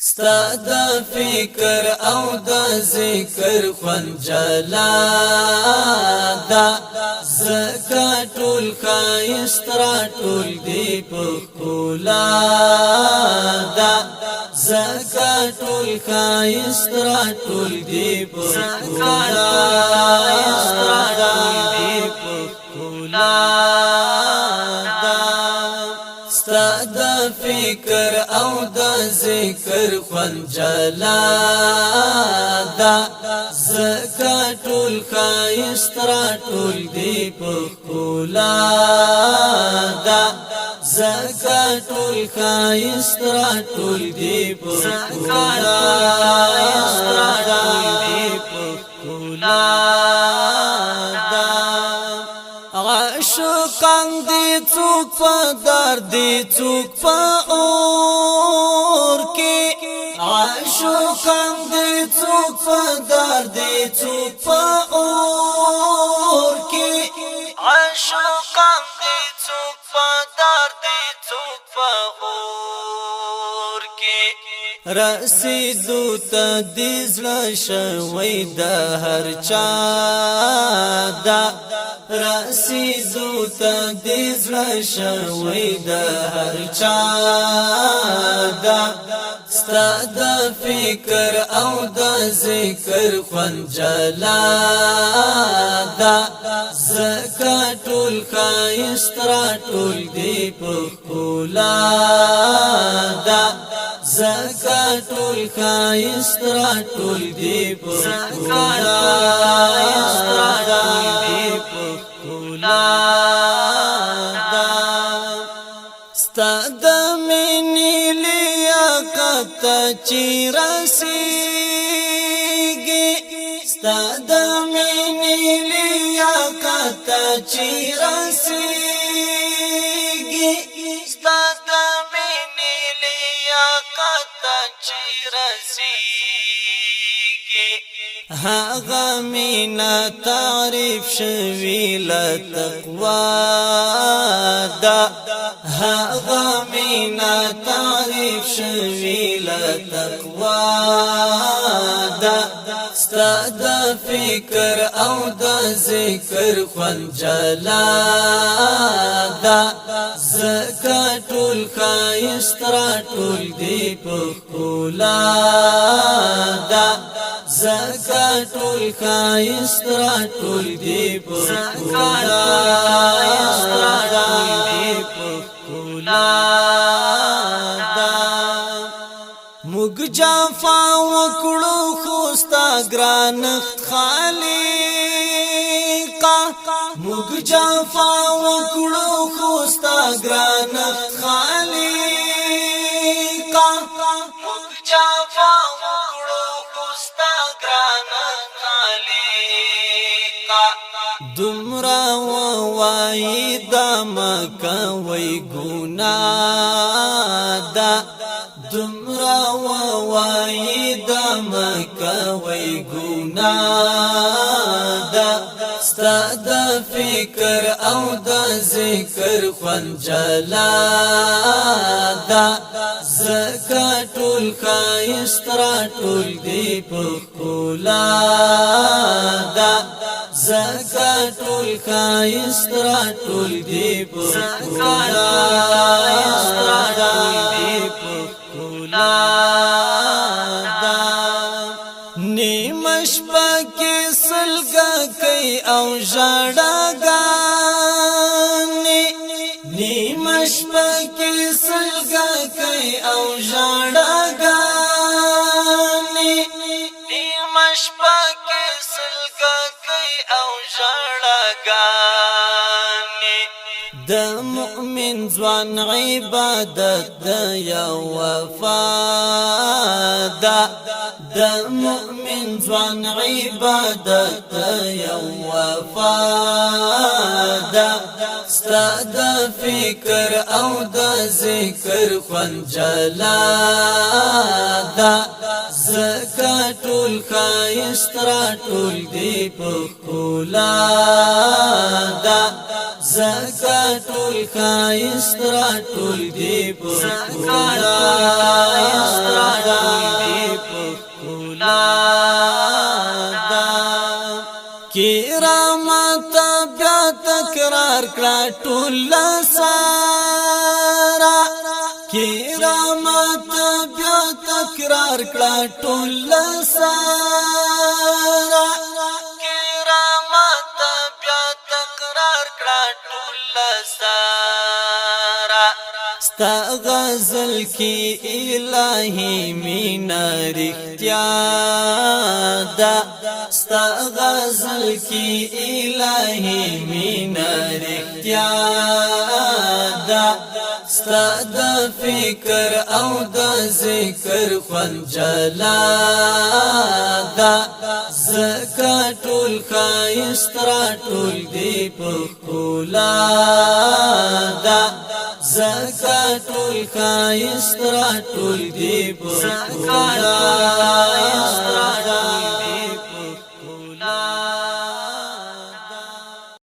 ستا د فکر او د ذکر خوان جلا دا زکا ټول خایست را ټول دی پخولا دا زکا ټول خایست را ټول دی پخولا فکر او د ذکر خوان جلا دا زکا ټول خایست را ټول دی پخولا دا زکا ټول خایست را ټول دی پخولا عاشقان دی څوک په درد دی څوک په اور کې عاشقان دی څوک په درد دی څوک په اور کې عاشقان دی څوک په درد دی څوک په اور کې رسیدو ته دې زړه شوی د هر چا دا رسیدو ته دې زړه شوی د هر چا دا ستا د فکر او د ذکر خوان جلا دا زکا ټول خایست را ټول دی پخولا دا زکا ټول خایست را ټول دی پخولا ستا د مینې لیاقت چې رسیږي ستا د مینې لیاقت چې رسیږي ستا د مینې لیاقت چې رسیږي هغه مینا تعریف شوی لتقوا دا هغه مینا تعریف شوی لتقوا دا ستا د فکر او د ذکر خوان جلا دا زکا ټول خایست را ټول دی پخولا دا زکا ټول خایست را ټول دی پخولا موږ جفا وکړو خو ستا ګرانښت خالقا موږ جفا وکړو خو ستا ګرانښت خالقا موږ جفا وکړو خو ستا ګرانښت خالقا دمرا وای دا مکه وای ګناه دا دمرا وای دا مکه وای ګناه دا ستا د فکر او د ذکر خوان جلا دا زکا ټول خایست را ټول دی پخولا دا زکا ټول خایست را ټول دی پخولا نیمه شپه کې سلګه کوي او ژړاګانې نیمه شپه کې سلګه کوي او ژړاګانې نیمه شپه کې سلګه کوي او ژړاګانې د مؤمن ځوان عبادت د یو وفا دا د مؤمن ځوان عبادت د یو وفا دا ستا د فکر او د ذکر خوان جلا دا زکا ټول خایست را ټول دی پخولا دا زکا ټول خایست را ټول دی پخولا تکرار کړه ټول سارا کرامت بیا تکرار کړه ټول سارا کرامت بیا تکرار کړه ټول سارا ستا غزل کی الہی مینا رختیا دا ستا غزل کی الہی مینا رختیا دا ستا د فکر او د ذکر خوان جلا دا زکا ټول خایست را ټول دی پخولا دا زکا ټول خایست را ټول دی پخولا